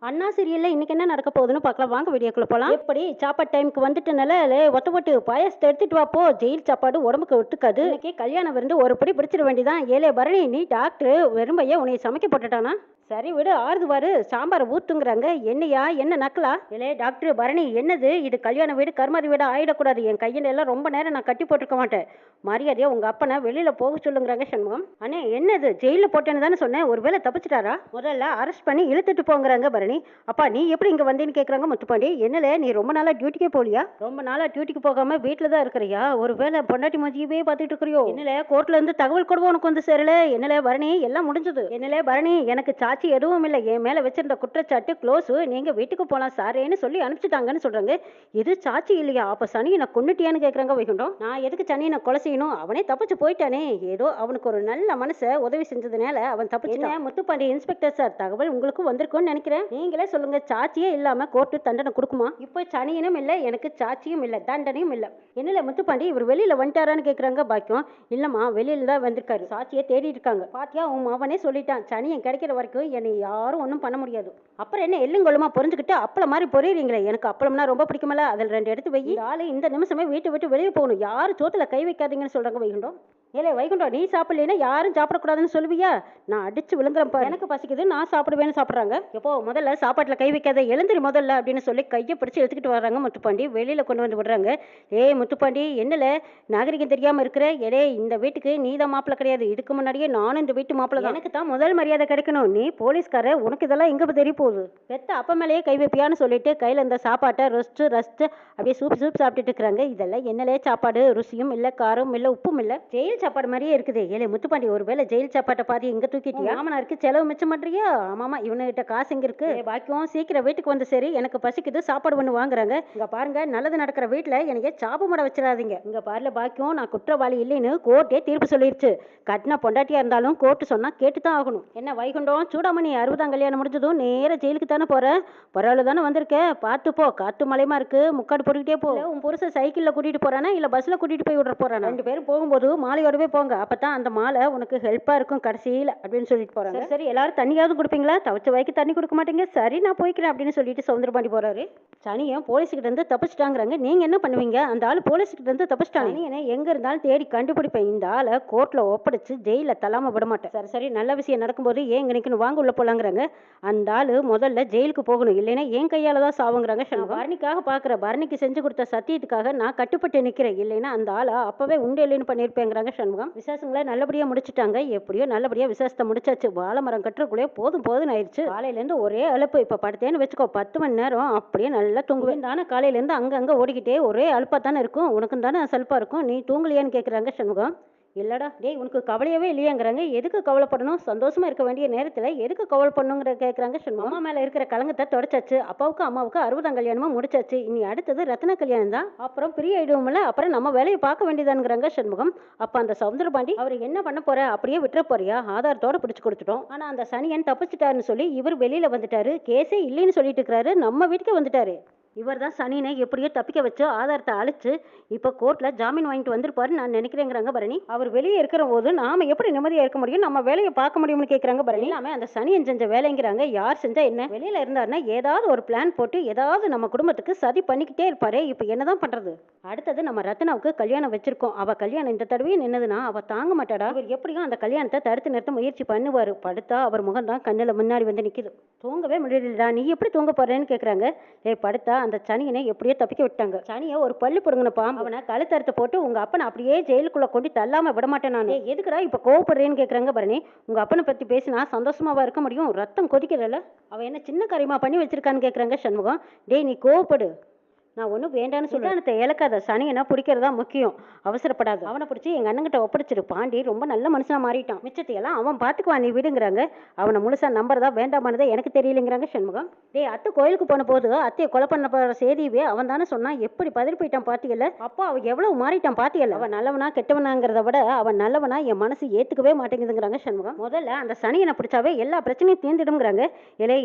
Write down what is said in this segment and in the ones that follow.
அண்ணா சீரியல்ல இன்னைக்கு என்ன நடக்க போகுதுன்னு பார்க்கலாம் வாங்க வீடியோக்குள்ள போலாம். எப்படி சாப்பாடு டைமுக்கு வந்துட்டனால ஒத்த போட்டு பாயாசத்தை எடுத்துட்டு வா போ, ஜெயில் சாப்பாடு உடம்புக்கு ஒட்டுக்காது. இன்னைக்கு கல்யாணம் விருந்து ஒரு படி பிடிச்சிட வேண்டியதான். ஏலே பரணி, நீ டாக்டர் வெறும்பையா உன்னை சமைக்க போட்டுட்டானா? சரி விடு, ஆறுது வாரு, சாம்பார் ஊத்துங்கிறாங்க. என்னையா என்ன நக்கலா? ஏலே டாக்டர் பரணி, என்னது இது? கல்யாண வீடு கருமாதி வீடு ஆயிடக்கூடாது. என் கையில எல்லாம் ரொம்ப நேரம் நான் கட்டி போட்டிருக்க மாட்டேன். மரியாதையா உங்க அப்பனை வெளியில போக சொல்லுங்கிறாங்க சண்முகம். அண்ணே என்னது, ஜெயில போட்டேன்னு தானே சொன்னேன், ஒருவேளை தப்பிச்சிட்டாரா? முதல்ல அரெஸ்ட் பண்ணி இழுத்துட்டு போங்கிறாங்க பரணி. அப்பா நீ எப்படி இங்க வந்தேன்னு கேக்குறாங்க முத்துப்பாண்டி. என்னல நீ ரொம்ப நாளா டியூட்டிக்கே போலியா? ரொம்ப நாளா டியூட்டிக்கு போகாம வீட்டுல தான் இருக்கிறியா? ஒருவேளை பொண்டாட்டி மதியவே பார்த்துட்டு இருக்கிறியோ? என்னல கோர்ட்ல இருந்து தகவல் கொடுவோம் உனக்கு வந்து சேரல? என்னல பரணி, எல்லாம் முடிஞ்சது. என்னல பரணி, எனக்கு சாட்சி எதுவும் இல்லை. என் மேல வச்சிருந்த குற்றச்சாட்டு க்ளோஸ். நீங்க வீட்டுக்கு போலாம் சாரேன்னு சொல்லி அனுப்பிச்சிட்டாங்கன்னு சொல்றாங்க. இது சாட்சி இல்லையா? அப்ப சனியை கொன்னுட்டியான்னு கேக்குறாங்க வைகுண்டம். நான் எதுக்கு சனியை கொலை செய்யணும்? அவனே தப்பிச்சு போயிட்டானே. ஏதோ அவனுக்கு ஒரு நல்ல மனசை உதவி செஞ்சதுனால அவன் தப்பிச்சுட்டான். முத்துப்பாண்டி இன்ஸ்பெக்டர் சார், தகவல் உங்களுக்கு வந்திருக்கும்னு நினைக்கிறேன். நீங்களே சொல்லுங்க, சாட்சியே இல்லாம கோர்ட்டு தண்டனை கொடுக்குமா? இப்போ சனியனும் இல்லை, எனக்கு சாட்சியும் இல்லை, தண்டனையும் இல்லை. என்னல முத்துப்பாண்டி, இவர் வெளியில வந்துட்டாரான்னு கேக்குறாங்க பாக்கியம். இல்லம்மா, வெளியில தான் வந்திருக்காரு, சாட்சியை தேடி இருக்காங்க. பாத்தியா, உன் அவனே சொல்லிட்டான், சனியன் கிடைக்கிற வரைக்கும் என்னை யாரும் ஒன்றும் பண்ண முடியாது. அப்புறம் என்ன எள்ளுங்கொள்ளுமா பொறிஞ்சுக்கிட்டு அப்பளம் மாதிரி பொறியறீங்களே? எனக்கு அப்பளம்னா ரொம்ப பிடிக்குமல்ல, அதில் 2 எடுத்து வை. ஆளு இந்த நிமிஷமே வீட்டை விட்டு வெளியே போகணும். யாரும் சோத்துல கை வைக்காதீங்கன்னு சொல்றாங்க வைகுண்டம். ஏலே வைகுண்டம், நீ சாப்பிடலைன்னா யாரும் சாப்பிடக்கூடாதுன்னு சொல்லுவியா? நான் அடிச்சு விழுங்குறேன் பாரு. எனக்கு பசிக்குது, நான் சாப்பிடுவேன்னு சாப்பிட்றாங்க. எப்போ முதல்ல சாப்பாட்டில் கை வைக்காத, எழுந்திரி முதல்ல அப்படின்னு சொல்லி கையை பிடிச்சி எடுத்துக்கிட்டு வர்றாங்க முத்துப்பாண்டி. வெளியில் கொண்டு வந்து விடுறாங்க. ஏய் முத்துப்பாண்டி, என்னல நாகரிகம் தெரியாமல் இருக்கிற? ஏடே, இந்த வீட்டுக்கு நீ தான் மாப்பிள்ளை கிடையாது. இதுக்கு முன்னாடியே நானும் இந்த வீட்டு மாப்பிள்ளை தான். எனக்கு தான் முதல் மரியாதை கிடைக்கணும். நீ போலீஸ்கார, உனக்கு இதெல்லாம் எங்கே தெரிய போகுது? பெத்த அப்ப மேலேயே கை வைப்பியான்னு சொல்லிட்டு கையில் இந்த சாப்பாட்டை ரசிச்சு அப்படியே சூப் சாப்பிட்டுட்டு இருக்கிறாங்க. இதெல்லாம் என்னலே சாப்பாடு? ருசியும் இல்லை, காரம் இல்லை, உப்பும் இல்லை, ஜெயில் சாப்பாடு மாதிரியே இருக்குது. ஏலே முத்துப்பாண்டி, ஒருவேளை ஜெயில் சாப்பாட்டை பாதி இங்க தூக்கிட்டியா? மாமனாருக்கு செலவு மிச்சம் பண்றியா? ஆமாமா, இவனுகிட்ட காசு எங்க இருக்கு? பாக்கியம் சீக்கிரம் வீட்டுக்கு வந்து சரி, எனக்கு பசிக்குது, சாப்பாடு ஒண்ணு வாங்குறாங்க. இங்க பாருங்க, நல்லது நடக்கிற வீட்டுல எனக்கு சாபம் மட வச்சிடாதீங்க. இங்க பாருல பாக்கியம், நான் குற்றவாளி இல்லைன்னு கோர்ட்டே தீர்ப்பு சொல்லிருச்சு. கட்டின பொண்டாட்டியா இருந்தாலும் கோர்ட்டு சொன்னா கேட்டுதான் ஆகணும். என்ன வைகுண்டம், சூடாமணி 60ஆம் கல்யாணம் முடிஞ்சதும் நேர ஜெயிலுக்கு தானே போற? பரவாயில்ல தானே வந்திருக்க? பார்த்து போ, காத்து மலையமா இருக்கு, முக்காடு போட்டுக்கிட்டே போ. உன் புருஷன் சைக்கிள்ல கூட்டிட்டு போறானா இல்ல பஸ்ல கூட்டிட்டு போய் விடுற போறானா? 2 பேரும் போகும்போது மாலையோடவே போங்க, அப்பதான் அந்த மாலை உனக்கு ஹெல்ப்பா இருக்கும் கடைசியில அப்படின்னு சொல்லிட்டு போறாங்க. சரி எல்லாரும் தண்ணியாவது குடிப்பீங்களா? தவச்ச வாய்க்கு தண்ணி கொடுக்க மாட்டீங்க. சரி நான் போய்க்கிறேன் அப்படின்னு சொல்லிட்டு சவுந்தரபாண்டி போறாரு. சனியும் போலீஸ்கிட்ட இருந்து தப்பிச்சிட்டாங்கிறாங்க. நீங்க என்ன பண்ணுவீங்க? அந்த ஆளு போலீஸ்கிட்ட இருந்து தப்பிச்சிட்டாங்க. சனியனை எங்க இருந்தாலும் தேடி கண்டுபிடிப்பேன். இந்த ஆளை கோர்ட்ல ஒப்படைச்சு ஜெயில தள்ளாம விட மாட்டேன். சரி நல்ல விஷயம் நடக்கும்போது ஏன் இங்க நிக்கணும், வாங்க உள்ள போலாங்கிறாங்க. அந்த ஆளு முதல்ல ஜெயிலுக்கு போகணும், இல்லைன்னா என் கையால தான் சாவுங்கிறாங்க. பரணிக்காக பாக்குற, பரணிக்கு செஞ்சு கொடுத்த சத்தியத்துக்காக நான் கட்டுப்பட்டு நிக்கிறேன், இல்லைன்னா அந்த ஆளை அப்பவே உண்டு இல்லைன்னு பண்ணிருப்பேங்கிறாங்க சண்முகம். விசேஷங்களை நல்லபடியா முடிச்சுட்டாங்க. எப்படியோ நல்லபடியா விசேஷத்தை முடிச்சாச்சு. வாழை மரம் கட்டுறக்குள்ளே போதும் ஆயிடுச்சு. காலையில இருந்து ஒரே அலுப்பு. இப்ப படுத்தேன்னு வச்சுக்கோ, 10 மணி நேரம் அப்படியே நல்லா தூங்குவேன் தானே. காலையில இருந்து அங்க ஓடிக்கிட்டே ஒரே அலுப்பா தானே இருக்கும். உனக்கும் தானே சலுப்பா இருக்கும். நீ தூங்கலையான்னு கேக்குறாங்க சண்முகம். இல்லடா டேய், உனக்கு கவலையவே இல்லையாங்கிறாங்க. எதுக்கு கவலைப்படணும்? சந்தோஷமா இருக்க வேண்டிய நேரத்துல எதுக்கு கவலைப்படணுங்கிற கேட்குறாங்க சண்முகம். அம்மா மேல இருக்கிற கலங்கத்தை தொடச்சாச்சு. அப்பாவுக்கு அம்மாவுக்கு 60ஆம் கல்யாணமும் முடிச்சாச்சு. இனி அடுத்தது ரத்ன கல்யாணம் தான். அப்புறம் பிரிய ஆயிடுவோம்ல, அப்புறம் நம்ம வேலையை பார்க்க வேண்டியதானுங்கிறாங்க சண்முகம். அப்ப அந்த சவுந்தரபாண்டி, அவர் என்ன பண்ண போற? அப்படியே விட்டுற போறியா? ஆதாரத்தோட பிடிச்சு கொடுத்துட்டோம். ஆனா அந்த சனியன் தப்பிச்சிட்டாருன்னு சொல்லி இவர் வெளியில வந்துட்டாரு. கேஸே இல்லைன்னு சொல்லிட்டு இருக்கிறாரு. நம்ம வீட்டுக்கு வந்துட்டாரு. இவர் தான் சனினை எப்படியோ தப்பிக்க வச்சு ஆதாரத்தை அழிச்சு இப்போ கோர்ட்ல ஜாமீன் வாங்கிட்டு வந்திருப்பாரு நான் நினைக்கிறேங்கிறாங்க பரணி. அவர் வெளியே இருக்கிற போது நாம எப்படி நிம்மதியா இருக்க முடியும், நம்ம வேலையை பார்க்க முடியும்னு கேட்கறாங்க பரணி. எல்லாமே அந்த சனியன் செஞ்ச வேலைங்கிறாங்க. யார் செஞ்சா என்ன? வெளியில இருந்தாருன்னா ஏதாவது ஒரு பிளான் போட்டு ஏதாவது நம்ம குடும்பத்துக்கு சதி பண்ணிக்கிட்டே இருப்பாரு. இப்போ என்னதான் பண்றது? அடுத்தது நம்ம ரத்னாவுக்கு கல்யாணம் வச்சிருக்கோம். அவ கல்யாணம் இந்த தடவையும் நின்னதுன்னா அவ தாங்க மாட்டாடா. இவர் எப்படியும் அந்த கல்யாணத்தை தடுத்து நிறுத்த முயற்சி பண்ணுவாரு. படுத்தா அவர் முகம் தான் கண்ணுல முன்னாடி வந்து நிக்குது. தூங்கவே முடியலடா, நீ எப்படி தூங்க போறேன்னு கேக்குறாங்க. படுத்தா அந்த சனியனை எப்படியோ தப்பிக்க விட்டாங்க. சனியை ஒரு பல்லு பிடுங்கின பாம்பு. அவனை கழுத்தறுத்து போட்டு உங்க அப்பனை அப்படியே ஜெயிலுக்குள்ள கொண்டு தள்ளாம விட மாட்டேன் நான். எதுக்குடா இப்ப கோவப்படுறேன்னு கேக்குறாங்க பரணி. உங்க அப்பனை பத்தி பேசினா சந்தோஷமாவா இருக்க முடியும்? ரத்தம் கொதிக்கிறல. அவன் என்ன சின்ன காரியமா பண்ணி வச்சிருக்கான்னு கேக்குறாங்க சண்முகம். டேய் நீ கோவப்படு, நான் ஒன்றும் வேண்டான்னு சொல்லிட்டு இழக்காத. சனியனை பிடிக்கிறதா முக்கியம், அவசரப்படாது. அவனை பிடிச்சி எங்கள் அண்ணங்கிட்ட ஒப்படைச்சிரு. பாண்டி ரொம்ப நல்ல மனுஷனா மாறிட்டான், மிச்சத்தையெல்லாம் அவன் பார்த்துக்குவான், நீ விடுங்கிறாங்க. அவனை முழுசா நம்புறதா வேண்டாமானதா எனக்கு தெரியலைங்கிறாங்க சண்முகம். டேய், அத்தை கோயிலுக்கு போன போது அத்தையை கொலை பண்ண போகிற செய்தியே அவன் தானே சொன்னான். எப்படி பதறி போயிட்டான் பாத்தியல்ல? அப்போ அவன் எவ்வளவு மாறிட்டான் பாத்தியல்ல? அவன் நல்லவனா கெட்டவனாங்கிறத விட அவன் நல்லவனா என் மனசு ஏற்றுக்கவே மாட்டேங்குதுங்கிறாங்க சண்முகம். முதல்ல அந்த சனியனை பிடிச்சாவே எல்லா பிரச்சனையும் தீர்ந்துடுங்கிறாங்க.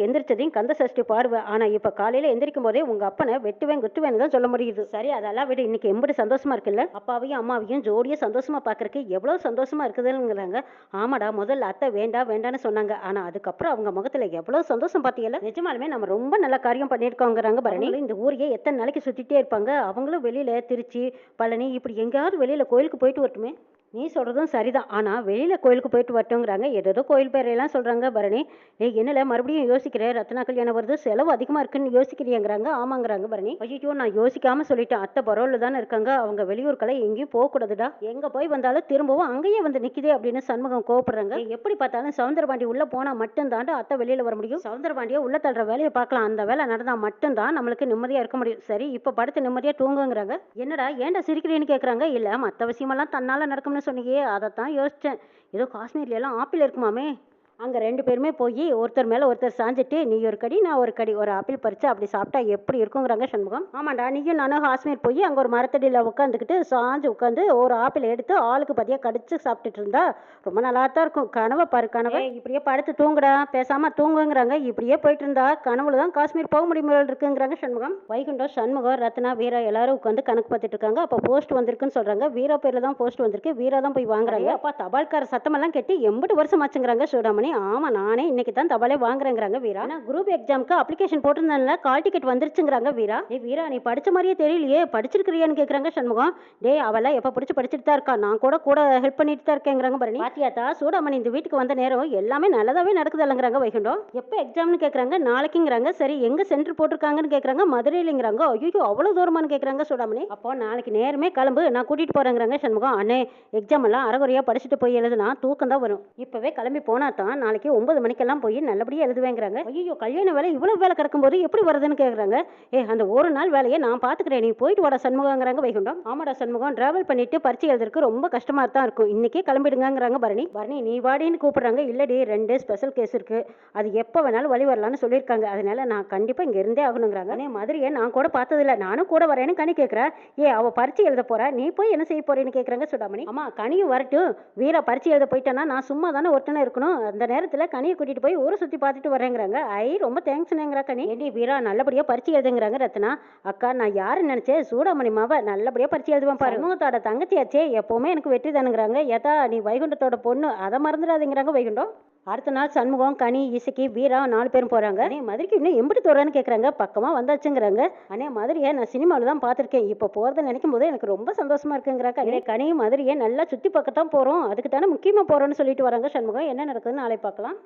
எந்திரிச்சதையும் கந்த சஷ்டி பாடுவேன். ஆனால் இப்போ காலையில் எந்திரிக்கும் போதே உங்கள் அப்பனை வெட்டுவேன் ஃபர்ஸ்ட் தான் சொல்ல முடியுது. சரி அதெல்லாம் விட இன்னைக்கு எம்படி சந்தோஷமா இருக்குல்ல. அப்பாவையும் அம்மாவையும் ஜோடியா சந்தோஷமா பார்க்கறக்கு எவ்வளவு சந்தோஷமா இருக்குதுங்கிறாங்க. ஆமாடா, முதல்ல அத்தை வேண்டாம் வேண்டான்னு சொன்னாங்க. ஆனா அதுக்கப்புறம் அவங்க முகத்துல எவ்வளவு சந்தோஷம் பாத்தீங்கல்ல. நிஜமாலுமே நம்ம ரொம்ப நல்ல காரியம் பண்ணியிருக்கோங்கிறாங்க பரணி. இந்த ஊரையே எத்தனை நாளைக்கு சுத்திட்டே இருப்பாங்க. அவங்களும் வெளியில திருச்சி, பழனி இப்படி எங்கேயாவது வெளியில கோயிலுக்கு போயிட்டு வரட்டுமே. நீ சொல்றதும் சரிதான். ஆனா வெளியில கோயிலுக்கு போயிட்டு வரட்டுங்கிறாங்க. ஏதேதோ கோயில் பேரையெல்லாம் சொல்றாங்க பரணி. ஏய் என்னல மறுபடியும் யோசிக்கிறேன். ரத்னா கல்யாணம் வருது, செலவு அதிகமா இருக்குன்னு யோசிக்கிறியாங்கிறாங்க. ஆமாங்கிறாங்க பரணி. ஐயோ நான் யோசிக்காம சொல்லிட்டேன். அத்தை பரோல்ல தானே இருக்காங்க. அவங்க வெளியூருக்கெல்லாம் எங்கேயும் போக கூடாதுடா. எங்க போய் வந்தாலும் திரும்பவும் அங்கேயே வந்து நிக்குதே அப்படின்னு சண்முகம் கோவப்படுறாங்க. எப்படி பார்த்தாலும் சவுந்தரபாண்டி உள்ள போனா மட்டும் தாண்டா அத்தை வெளியில வர முடியும். சவுந்தரபாண்டியை உள்ள தள்ளுற வேலையை பார்க்கலாம். அந்த வேலை நடந்தா மட்டும்தான் நம்மளுக்கு நிம்மதியா இருக்க முடியும். சரி இப்ப படுத்து நிம்மதியா தூங்குங்கிறாங்க. என்னடா ஏன்டா சிரிக்கிறேன்னு கேக்குறாங்க. இல்ல மத்த விஷயமெல்லாம் தன்னால நடக்கும்னு சொன்னீங்க, அதைத்தான் யோசிச்சேன். ஏதோ காஷ்மீர்ல எல்லாம் ஆப்பிள் இருக்குமாமே. அங்கே 2 பேருமே போய் ஒருத்தர் மேலே ஒருத்தர் சாஞ்சிட்டு நீ ஒரு கடி நான் ஒரு கடி ஒரு ஆப்பிள் பறித்து அப்படி சாப்பிட்டா எப்படி இருக்குங்கிறாங்க சண்முகம். ஆமாண்டா, நீயும் நானும் காஷ்மீர் போய் அங்கே ஒரு மரத்தடியில் உட்காந்துக்கிட்டு சாஞ்சு உட்காந்து ஒரு ஆப்பிள் எடுத்து ஆளுக்கு பதியாக கடிச்சு சாப்பிட்டுட்டு இருந்தா ரொம்ப நல்லா தான் இருக்கும். கனவை பாரு கனவை. இப்படியே படுத்து தூங்குடா, பேசாமல் தூங்குங்கிறாங்க. இப்படியே போயிட்டு இருந்தா கனவுல தான் காஷ்மீர் போக முடியும் இருக்குங்கிறாங்க சண்முகம். வைகுண்டம், சண்முகம், ரத்னா, வீரா எல்லாரும் உட்காந்து கணக்கு பார்த்துட்டு இருக்காங்க. அப்போ போஸ்ட் வந்திருக்குன்னு சொல்கிறாங்க. வீரா பேரில் தான் போஸ்ட் வந்திருக்கு. வீரா தான் போய் வாங்குறாங்க. அப்பா தபால்கார சத்தமெல்லாம் கட்டி 80 வருஷம் ஆச்சுங்கிறாங்க சூடாமணி. ஆமா நானே இன்னைக்கு தான் தபாலே வாங்குறேங்கிறாங்க வீரா. நான் குரூப் எக்ஸாமுக்கு அப்ளிகேஷன் போட்டிருந்தேன்ல, கால் டிக்கெட் வந்துருச்சுங்கிறாங்க வீரா. வீரா நீ படிச்ச மாதிரியே தெரியலையே, படிச்சிருக்கிறியான்னு கேக்குறாங்க சண்முகம். டேய் அவெல்லாம் எப்ப படிச்சுட்டு தான் இருக்கா, நான் கூட ஹெல்ப் பண்ணிட்டு தான் இருக்கேங்கிறாங்க பரணி. பாத்தியாத்தா சூடாமணி இந்த வீட்டுக்கு வந்த நேரம் எல்லாமே நல்லதாவே நடக்குது இல்லைங்கிறாங்க வைகுண்டம். எப்ப எக்ஸாம்னு கேக்குறாங்க. நாளைக்குங்கிறாங்க. சரி எங்க சென்டர் போட்டிருக்காங்கன்னு கேக்குறாங்க. மதுரையிலங்கிறாங்க. ஐயோ அவ்வளவு தூரமானு கேக்குறாங்க சூடாமணி. அப்போ நாளைக்கு நேரமே கிளம்பு, நான் கூட்டிட்டு போறேங்கிறாங்க சண்முகம். அண்ணே எக்ஸாம் எல்லாம் அரைகுறையா படிச்சுட்டு போய் எழுதுனா தூக்கம் தான் வரும். இப்பவே கிளம்பி போனா தான் நாளைக்கு 9 மணிக்கெல்லாம் போய் நல்லபடியா எழுதுவேங்கிறாங்க. ஐயோ கல்யாண வேலை இவ்வளவு வேலை கிடக்கும்போது எப்படி வருதுன்னு கேக்குறாங்க. அந்த ஒரு நாள் வேலையை நான் பாத்துக்கிறேன், நீ போயிட்டு வாடா சண்முகங்கிறாங்க வைகுண்டம். ஆமாடா சண்முகம், டிராவல் பண்ணிட்டு பரிச்சை எழுதுறதுக்கு ரொம்ப கஷ்டமா தான் இருக்கும், இன்னைக்கே கிளம்பிடுங்கிறாங்க பரணி. பரணி நீ வாடின்னு கூப்பிடுறாங்க. இல்லடி 2 ஸ்பெஷல் கேஸ் இருக்கு, அது எப்ப வேணாலும் வழி வரலான்னு சொல்லியிருக்காங்க. அதனால நான் கண்டிப்பா இங்க இருந்தே ஆகணுங்கிறாங்க. மதுரையை நான் கூட பார்த்ததில்ல, நானும் கூட வரேன்னு கனி கேட்கிறேன். அவ பரிச்சை எழுத போறா, நீ போய் என்ன செய்ய போறேன்னு கேக்குறாங்க சுடாமணி. ஆமா கனியும் வரட்டும், வீரா பரிச்சை எழுத போயிட்டேன்னா நான் சும்மா தானே ஒருத்தனை இருக்கணும், அந்த நேரத்துல கனியை கூட்டிட்டு போய் ஊரை சுத்தி பார்த்துட்டு வரேங்கிறாங்க. ரொம்ப தேங்க்ஸ்ங்கிறா கனி. ஏண்டி வீரா நல்லபடியா பரிச்சை எழுதுங்கிறாங்க ரத்னா. அக்கா நான் யாருன்னு நினைச்சேன், சூடாமணி மாவ நல்லபடியா பரிச்சை எழுதுவேன் பாரு. சண்முகத்தோட தங்கச்சியாச்சே, எப்பவுமே எனக்கு வெற்றி தானுங்கிறாங்க. ஏதா நீ வைகுண்டத்தோட பொண்ணு, அதை மறந்துடாதீங்கிறாங்க வைகுண்டம். அடுத்த நாள் சண்முகம், கனி, இசக்கி, வீரா 4 பேரும் போறாங்க. அண்ணே மதுரைக்கு இன்னும் எம்பிட்டு தோறான்னு கேக்குறாங்க. பக்கமா வந்தாச்சுங்கிறாங்க. அண்ணே மதுரையை நான் சினிமாவில் தான் பார்த்துருக்கேன், இப்போ போறதை நினைக்கும் போது எனக்கு ரொம்ப சந்தோஷமா இருக்குங்கிறாங்க. அண்ணே கனி மதுரையை நல்லா சுத்தி பக்கத்தான் போறோம், அதுக்கு தானே முக்கியமா போறோம்னு சொல்லிட்டு வராங்க சண்முகம். என்ன நடக்குதுன்னு நாளை பார்க்கலாம்.